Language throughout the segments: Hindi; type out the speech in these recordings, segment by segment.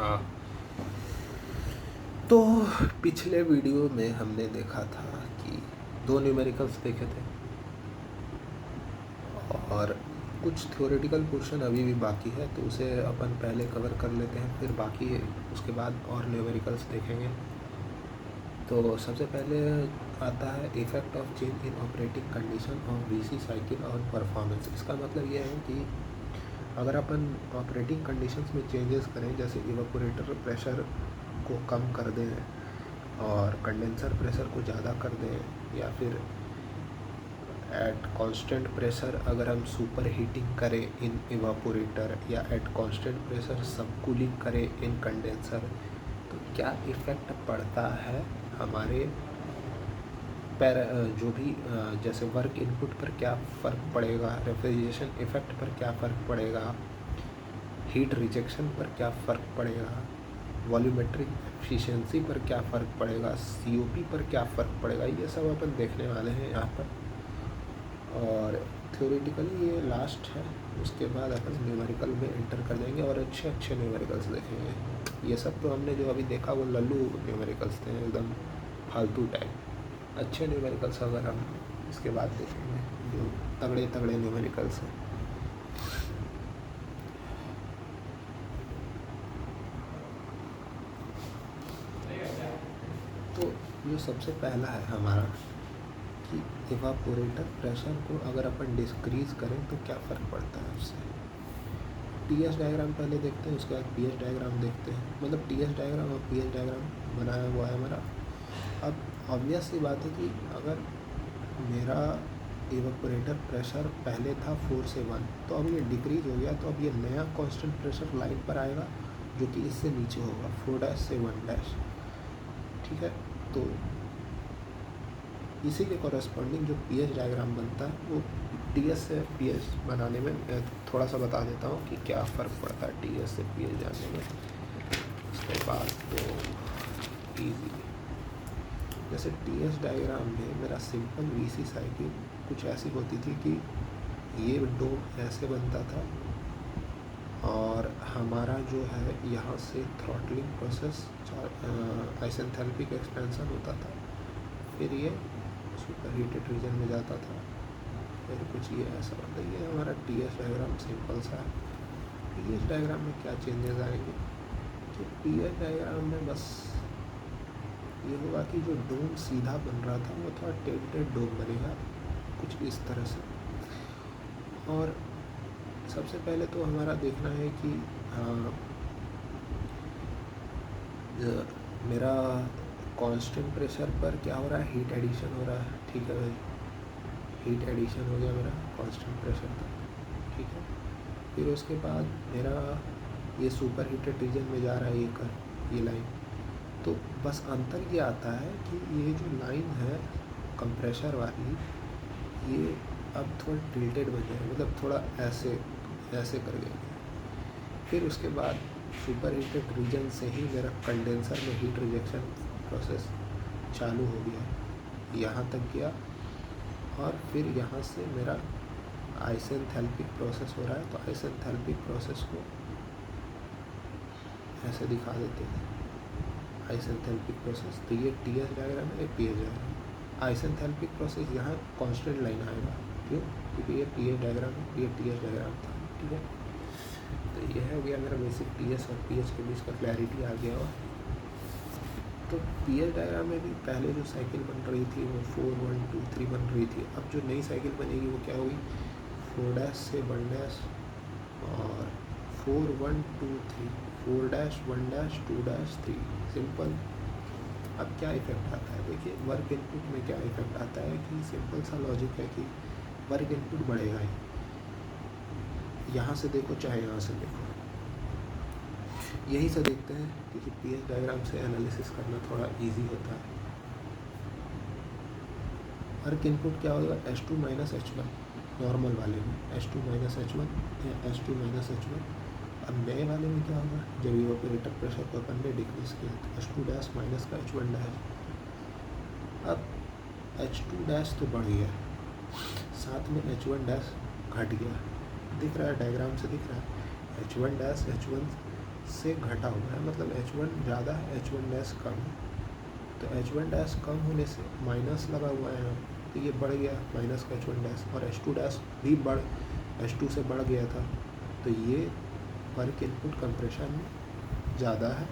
हाँ, तो पिछले वीडियो में हमने देखा था कि दो न्यूमेरिकल्स देखे थे और कुछ थ्योरेटिकल पोर्शन अभी भी बाकी है, तो उसे अपन पहले कवर कर लेते हैं, फिर बाकी उसके बाद और न्यूमेरिकल्स देखेंगे। तो सबसे पहले आता है effect of change in operating condition of VC cycle और परफॉर्मेंस। इसका मतलब यह है कि अगर अपन ऑपरेटिंग कंडीशंस में चेंजेस करें, जैसे इवेपोरेटर प्रेशर को कम कर दें और कंडेंसर प्रेशर को ज़्यादा कर दें, या फिर एट कांस्टेंट प्रेशर अगर हम सुपर हीटिंग करें इन इवेपोरेटर, या एट कांस्टेंट प्रेशर सब कूलिंग करें इन कंडेंसर, तो क्या इफ़ेक्ट पड़ता है हमारे जो भी जैसे वर्क इनपुट पर क्या फ़र्क पड़ेगा, रेफ्रिजरेशन इफ़ेक्ट पर क्या फ़र्क पड़ेगा, हीट रिजेक्शन पर क्या फ़र्क पड़ेगा, वॉल्यूमेट्रिक एफिशिएंसी पर क्या फ़र्क पड़ेगा, सीओपी पर क्या फ़र्क पड़ेगा, ये सब अपन देखने वाले हैं यहाँ पर। और थ्योरेटिकली ये लास्ट है, उसके बाद अपन न्यूमेरिकल में एंटर कर देंगे और अच्छे अच्छे न्यूमेरिकल्स देखेंगे। ये सब तो हमने जो अभी देखा वो लल्लू न्यूमेरिकल्स थे, एकदम फालतू टाइप। अच्छे न्यूमेरिकल्स अगर हम इसके बाद देखेंगे, जो तगड़े तगड़े न्यूमेरिकल्स हैं। तो जो सबसे पहला है हमारा कि इवापोरेटर प्रेशर को अगर अपन डिक्रीज़ करें तो क्या फ़र्क पड़ता है उससे। टीएस डायग्राम पहले देखते हैं, उसके बाद पीएच डायग्राम देखते हैं। मतलब टीएस डायग्राम और पीएच डायग्राम बनाया हुआ है हमारा। अब ऑब्वियस सी बात है कि अगर मेरा इवेपोरेटर प्रेशर पहले था 4 से 1, तो अब ये डिक्रीज हो गया, तो अब ये नया कांस्टेंट प्रेशर लाइन पर आएगा जो कि इससे नीचे होगा 4' से 1'। ठीक है, तो इसी के कॉरेस्पॉन्डिंग जो पीएच डायग्राम बनता है वो टीएस से पीएच बनाने में थोड़ा सा बता देता हूँ कि क्या फ़र्क पड़ता है टीएस से पीएच जाने में। उसके बाद तो ईजी, जैसे टीएस डायग्राम में मेरा सिंपल वीसी साइकिल कुछ ऐसी होती थी कि ये डोम ऐसे बनता था और हमारा जो है यहाँ से थ्रॉटलिंग प्रोसेस आइसेंथैल्पिक एक्सपेंशन होता था, फिर ये सुपर हीटेड रीजन में जाता था, फिर कुछ ये ऐसा होता है। ये हमारा टीएस डायग्राम सिंपल सा है। पीएच डायग्राम में क्या चेंजेस आएंगे, तो पीएच डायग्राम में बस ये होगा कि जो डोम सीधा बन रहा था वो थोड़ा टिल्टेड डोम बनेगा, कुछ इस तरह से। और सबसे पहले तो हमारा देखना है कि मेरा कांस्टेंट प्रेशर पर क्या हो रहा है, हीट एडिशन हो रहा है। ठीक है भाई, हीट एडिशन हो गया मेरा कांस्टेंट प्रेशर तक। ठीक है, फिर उसके बाद मेरा ये सुपर हीटेड रीजन में जा रहा है ये लाइन। तो बस अंतर ये आता है कि ये जो लाइन है कंप्रेशर वाली, ये अब थोड़ा टिल्टेड बन जाए, मतलब थोड़ा ऐसे ऐसे कर गया। फिर उसके बाद सुपर हीटेड रीजन से ही मेरा कंडेंसर में हीट रिजेक्शन प्रोसेस चालू हो गया, यहाँ तक गया, और फिर यहाँ से मेरा आइसेंथैल्पिक प्रोसेस हो रहा है। तो आइसेंथैल्पिक प्रोसेस को ऐसे दिखा देते हैं, आइसेंथैल्पिक प्रोसेस। तो ये टीएस डायग्राम है, ये पीएच डायग्राम। आइसेंथैल्पिक प्रोसेस यहाँ कांस्टेंट लाइन आएगा, क्यों? क्योंकि ये पीएच डायग्राम है, ये टीएस डायग्राम था। ठीक है, तो यह हो गया मेरा बेसिक टीएस और पीएच के बीच का क्लैरिटी आ गया। और तो पीएच डायग्राम में भी पहले जो साइकिल बन रही थी वो 4 1 2 3 बन रही थी। अब जो नई साइकिल बनेगी वो क्या होगी, 4' से 1' और 4 1 2 3, 4' 1' 2' 3, सिंपल। अब क्या इफेक्ट आता है, देखिए वर्क इनपुट में क्या इफेक्ट आता है कि सिंपल सा लॉजिक है कि वर्क इनपुट बढ़ेगा ही, यहाँ से देखो चाहे यहाँ से देखो। यही से देखते हैं क्योंकि पीएच डायग्राम से एनालिसिस करना थोड़ा इजी होता है। वर्क इनपुट क्या होगा, H2 - H1 नॉर्मल वाले में, H2 - H1 या H2 - H1। अब नए वाले में क्या होगा, जब इवेपोरेटर प्रेशर को अपन ने डिक्रीज किया तो H2' माइनस का H1'। अब H2' तो बढ़ गया, साथ में H1' घट गया, दिख रहा है डायग्राम से, दिख रहा है H1' H1 से घटा हुआ है, मतलब H1 ज़्यादा है, H1 डैश कम है। तो H1 डैश कम होने से माइनस लगा हुआ है यहाँ, तो ये बढ़ गया माइनस का H1 डैश, और H2 डैश भी H2 से बढ़ गया था। तो ये वर्क इनपुट कंप्रेशन ज़्यादा है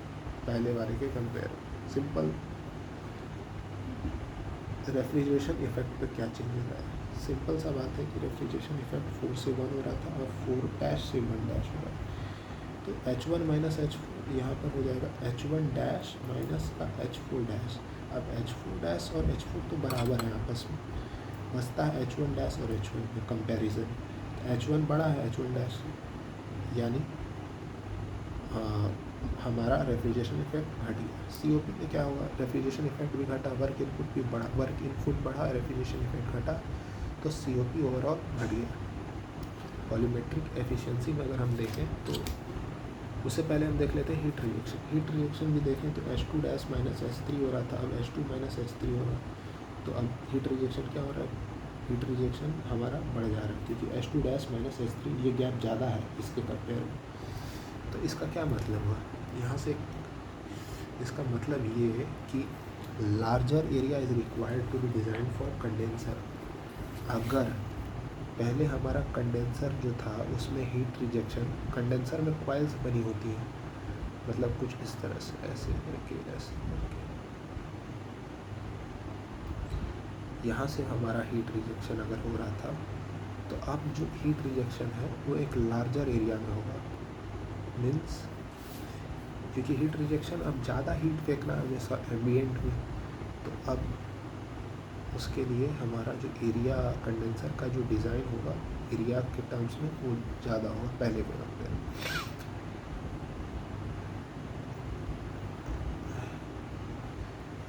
पहले वाले के कंपेयर। सिंपल रेफ्रिजरेशन इफेक्ट पे क्या चेंज हो रहा है, सिंपल सा बात है कि रेफ्रिजरेशन इफेक्ट 4 से 1 हो रहा था और 4 डैश से 1 डैश हो रहा है। तो H1 माइनस H4 यहाँ पर हो जाएगा H1 डैश माइनस का H4 डैश। अब H4 डैश और H4 तो बराबर हैं आपस में, बचता है H1 डैश और H1 में कंपैरिजन। H1 बड़ा है H1 डैश, यानी हमारा रेफ्रिजरेशन इफेक्ट घट गया। COP में क्या होगा, रेफ्रिजरेशन इफेक्ट भी घटा, वर्क इनपुट भी बढ़ा, वर्क इनपुट बढ़ा, रेफ्रिजरेशन इफेक्ट घटा, तो COP ओवरऑल घट गया। वॉल्यूमेट्रिक एफिशिएंसी में अगर हम देखें तो उससे पहले हम देख लेते हैं हीट रिएक्शन। हीट रिएक्शन भी देखें तो H2 डैश माइनस H3 हो रहा था, अब H2 माइनस H3 हो रहा है। तो अब हीट रिजेक्शन क्या हो रहा है, हीट रिजेक्शन हमारा बढ़ जा रहा है, क्योंकि H2 डैश माइनस H3 ये गैप ज़्यादा है इसके कंपेयर में। तो इसका क्या मतलब हुआ यहाँ से, इसका मतलब ये है कि larger area is required to be design for condenser. अगर पहले हमारा कंडेंसर जो था उसमें हीट रिजेक्शन, कंडेंसर में कॉइल्स बनी होती हैं, मतलब कुछ इस तरह से ऐसे करके ऐसे करके, यहाँ से हमारा हीट रिजेक्शन अगर हो रहा था, तो अब जो हीट रिजेक्शन है वो एक लार्जर एरिया में होगा। मीन्स क्योंकि हीट रिजेक्शन अब ज़्यादा हीट फेंकना है हमेशा एम्बिएंट में, तो अब उसके लिए हमारा जो एरिया कंडेंसर का जो डिज़ाइन होगा एरिया के टर्म्स में वो ज़्यादा होगा पहले के कंपेयर में।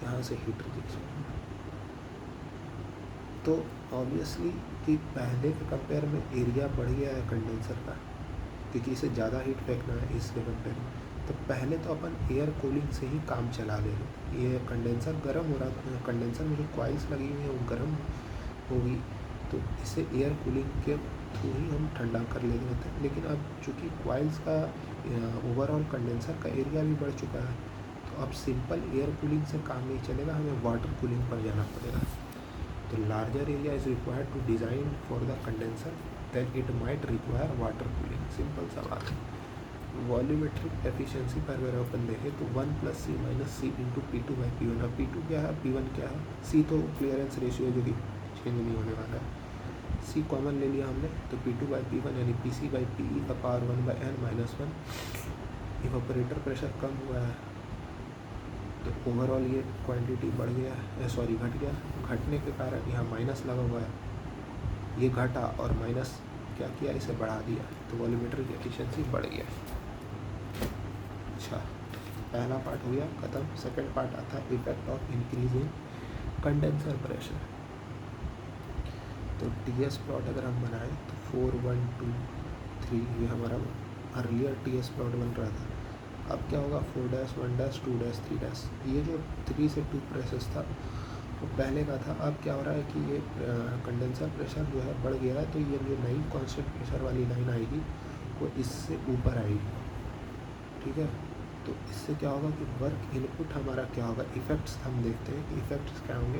यहाँ से हीट रिजेक्शन, तो ऑब्वियसली कि पहले के कंपेयर में एरिया बढ़ गया है कंडेंसर का, क्योंकि इसे ज़्यादा हीट फेंकना है इसके कंपेयर में। तो पहले तो अपन एयर कूलिंग से ही काम चला ले रहे, ये कंडेंसर गर्म हो रहा था, कंडेंसर में जो कॉइल्स लगी हुई हैं वो गर्म होगी, तो इसे एयर कूलिंग के थ्रू ही हम ठंडा कर ले रहे थे। लेकिन अब चूँकि कॉइल्स का ओवरऑल कंडेंसर का एरिया भी बढ़ चुका है, तो अब सिंपल एयर कूलिंग से काम नहीं चलेगा, हमें वाटर कूलिंग पर जाना पड़ेगा। तो larger area is required to design for the condenser, then it might require water cooling. Simple सा बात है। वॉल्यूमेट्रिक एफिशिएंसी पर अगर अपन देखें तो 1 + C - C × P2/P1। अब P2 क्या है, P1 क्या है, C तो क्लियरेंस रेशियो है जो कि चेंज नहीं होने वाला है। C कॉमन ले लिया हमने, तो P2/P1 यानी PC/PE का पावर 1/n-1। इवेपोरेटर प्रेशर कम हुआ है, तो ओवरऑल ये क्वांटिटी बढ़ गया है, सॉरी घट गया। घटने के कारण यहाँ माइनस लगा हुआ है, ये घटा और माइनस क्या किया, इसे बढ़ा दिया, तो वॉल्यूमेट्रिक एफिशिएंसी बढ़ गया। अच्छा, पहला पार्ट हो गया ख़त्म। सेकंड पार्ट आता है effect of increase in condenser pressure. तो TS प्लॉट अगर हम बनाएं तो 4 1 2 3 ये हमारा अर्लियर TS प्लॉट बन रहा था। अब क्या होगा, 4 डैश 1 डैश 2 डैश 3 डैश, ये जो 3 से 2 प्रेशर्स था वो पहले का था। अब क्या हो रहा है कि ये कंडेंसर प्रेशर जो है बढ़ गया है, तो ये जो नई कांस्टेंट प्रेशर वाली लाइन आएगी वो इससे ऊपर आएगी, ठीक है। तो इससे क्या होगा कि वर्क इनपुट हमारा क्या होगा, इफ़ेक्ट्स हम देखते हैं कि इफ़ेक्ट्स क्या होंगे।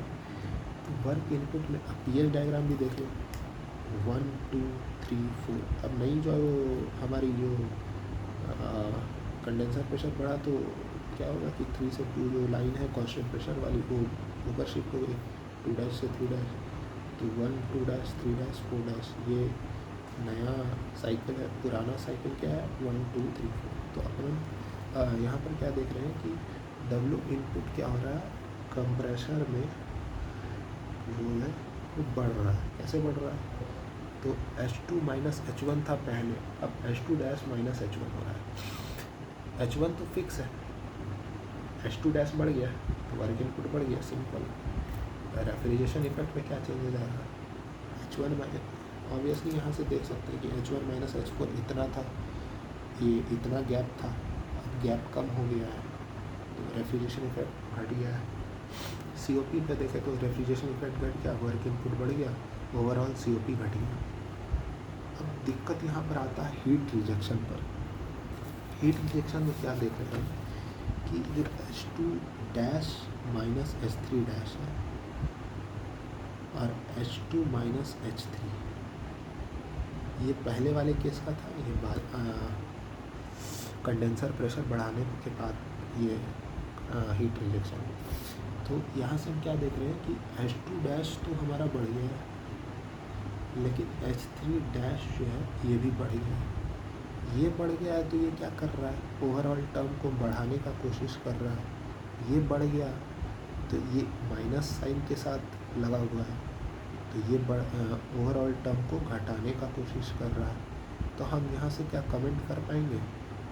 तो वर्क इनपुट में अब PS डायग्राम भी देख लो, 1 2 3 4। अब नई जो हमारी जो कंडेंसर प्रेशर बढ़ा, तो क्या होगा कि 3 से 2 जो लाइन है कांस्टेंट प्रेशर वाली वो ऊपर शिफ्ट हो गई, 2 डैश से 3 डैश, तो 1 2 डैश 3 डैश 4 डैश। ये नया साइकिल है, पुराना साइकिल क्या है 1 2 3 4। तो अपन यहाँ पर क्या देख रहे हैं कि W इनपुट क्या हो रहा है, कंप्रेशर में जो है वो बढ़ रहा है। कैसे बढ़ रहा है, तो H2 - H1 था पहले, अब H2 डैश माइनस H1 हो रहा है। H1 तो फिक्स है, H2 डैश बढ़ गया तो वर्क इनपुट बढ़ गया, सिंपल। रेफ्रिजरेशन इफेक्ट में क्या चेंजेस आएगा, H1 - ऑब्वियसली यहाँ से देख सकते हैं कि H1 - H4 इतना था, ये इतना गैप था, अब गैप कम हो गया है, तो रेफ्रिजरेशन इफेक्ट घट गया है। COP पे देखें तो रेफ्रिजरेशन इफेक्ट घट गया, वर्क इनपुट बढ़ गया, ओवरऑल COP घट गया। अब दिक्कत यहाँ पर आता है हीट रिजेक्शन पर। हीट रिजेक्शन में क्या देख रहे हैं कि जो H2 dash minus H3 dash है और H2 माइनस H3, ये पहले वाले केस का था, ये कंडेंसर प्रेशर बढ़ाने के बाद ये हीट रिजेक्शन। तो यहाँ से हम क्या देख रहे हैं कि H2 डैश तो हमारा बढ़ गया है, लेकिन H3 डैश जो है ये भी बढ़ गया है। ये बढ़ गया है तो ये क्या कर रहा है, ओवरऑल टर्म को बढ़ाने का कोशिश कर रहा है। ये बढ़ गया तो ये माइनस साइन के साथ लगा हुआ है, तो ये ओवरऑल टर्म को घटाने का कोशिश कर रहा है। तो हम यहाँ से क्या कमेंट कर पाएंगे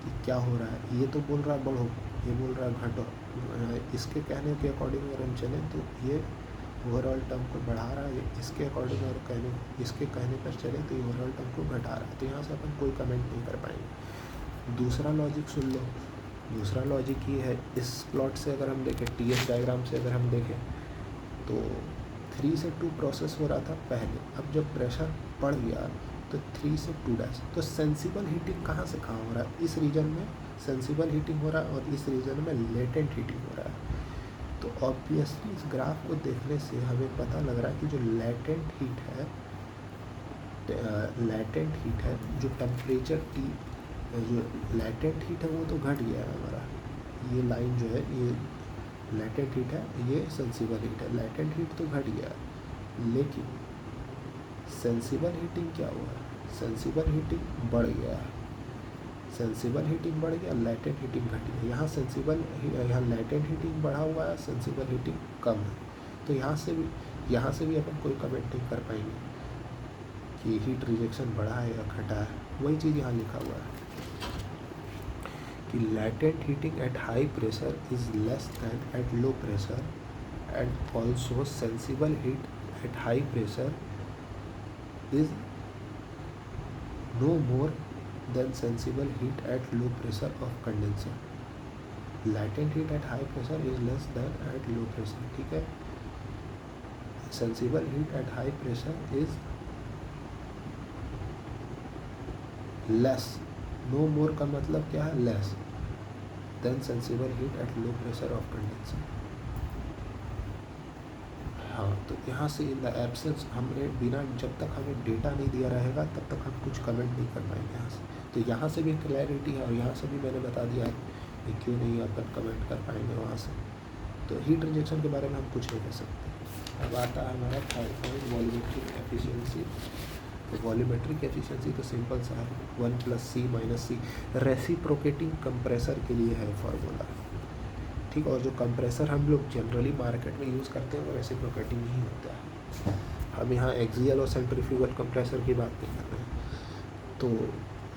कि क्या हो रहा है। ये तो बोल रहा है बढ़ो, ये बोल रहा है घटो। इसके कहने के अकॉर्डिंग अगर हम चलें तो ये ओवरऑल टर्म को बढ़ा रहा है, इसके अकॉर्डिंग और इसके कहने पर चले तो ये ओवरऑल टर्म को घटा रहा है। तो यहाँ से अपन कोई कमेंट नहीं कर पाएंगे। दूसरा लॉजिक सुन लो। दूसरा लॉजिक ये है, इस प्लॉट से अगर हम देखें, TS डायग्राम से अगर हम देखें तो 3 से 2 प्रोसेस हो रहा था पहले। अब जब प्रेशर बढ़ गया तो 3 से 2 डैश। तो सेंसिबल हीटिंग कहाँ से कहाँ हो रहा है, इस रीजन में सेंसिबल हीटिंग हो रहा है और इस रीजन में लेटेंट हीटिंग हो रहा है। तो ऑब्वियसली इस ग्राफ को देखने से हमें पता लग रहा है कि जो लेटेंट हीट है, जो टेम्परेचर T, जो लेटेंट हीट है वो तो घट गया है हमारा। ये लाइन जो है ये लेटेंट हीट है, ये सेंसिबल हीट है। लेटेंट हीट तो घट गया, लेकिन सेंसिबल हीटिंग क्या हुआ है, सेंसिबल हीटिंग बढ़ गया है। सेंसिबल हीटिंग बढ़ गया, लेटेंट हीटिंग घट गया। यहाँ लेटेंट हीटिंग बढ़ा हुआ है, सेंसिबल हीटिंग कम है। तो यहाँ से भी अपन कोई कमेंट नहीं कर पाएंगे कि हीट रिजेक्शन बढ़ा है या घटा है। वही चीज़ यहाँ लिखा हुआ है कि latent heating at high pressure is less than at low pressure and also sensible heat at high pressure is no more than sensible heat at low pressure of condenser. Latent heat at high pressure is less than at low pressure. ठीक है, sensible heat at high pressure is less, no more का मतलब क्या है, less than sensible heat at low pressure of condenser. हाँ, तो यहाँ से इन द एब्सेंस हमने बिना, जब तक हमें डेटा नहीं दिया रहेगा तब तक हम कुछ कमेंट नहीं कर पाएंगे यहाँ से। तो यहाँ से भी क्लैरिटी है और यहाँ से भी मैंने बता दिया है कि क्यों नहीं अपन कमेंट कर पाएंगे वहाँ से। तो हीट रिजेक्शन के बारे में हम कुछ नहीं कर सकते। अब आता है हमारा थर्ड पॉइंट, वॉल्यूमेट्रिक एफिशिएंसी। तो वॉल्यूमेट्रिक एफिशिएंसी तो सिंपल सा है, 1 + C - C रेसिप्रोकेटिंग कंप्रेसर के लिए है फॉर्मूला। ठीक, और जो कंप्रेसर हम लोग जनरली मार्केट में यूज़ करते हैं वो रेसिप्रोकेटिंग नहीं होता है। हम यहाँ एक्सियल और सेंट्रीफ्यूगल कंप्रेसर की बात नहीं कर रहे हैं। तो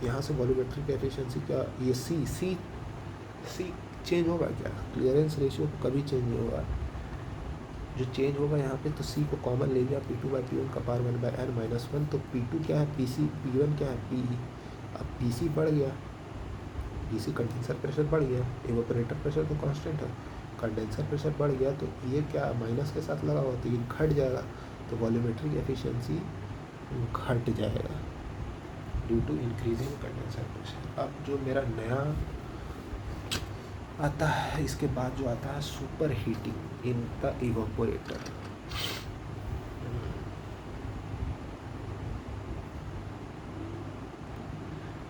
यहाँ से वॉल्यूमेट्रिक एफिशिएंसी का ये सी चेंज होगा क्या, क्लियरेंस रेशियो कभी चेंज नहीं होगा। जो चेंज होगा यहाँ पे, तो C को कॉमन ले लिया, P2/P1 का पावर 1/n-1। तो P2 क्या है, PC, P1 क्या है, PE। अब PC बढ़ गया, PC कंडेंसर प्रेशर बढ़ गया, इवेपोरेटर प्रेशर तो कांस्टेंट है, कंडेंसर प्रेशर बढ़ गया, तो ये क्या माइनस के साथ लगा हुआ, तो ये घट जाएगा। तो वॉल्यूमेट्रिक एफिशिएंसी घट जाएगा due to increasing condenser pressure. अब जो मेरा नया आता है, इसके बाद जो आता है super heating in the evaporator.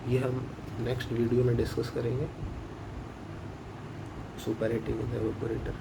ये हम नेक्स्ट वीडियो में डिस्कस करेंगे, super heating in the evaporator.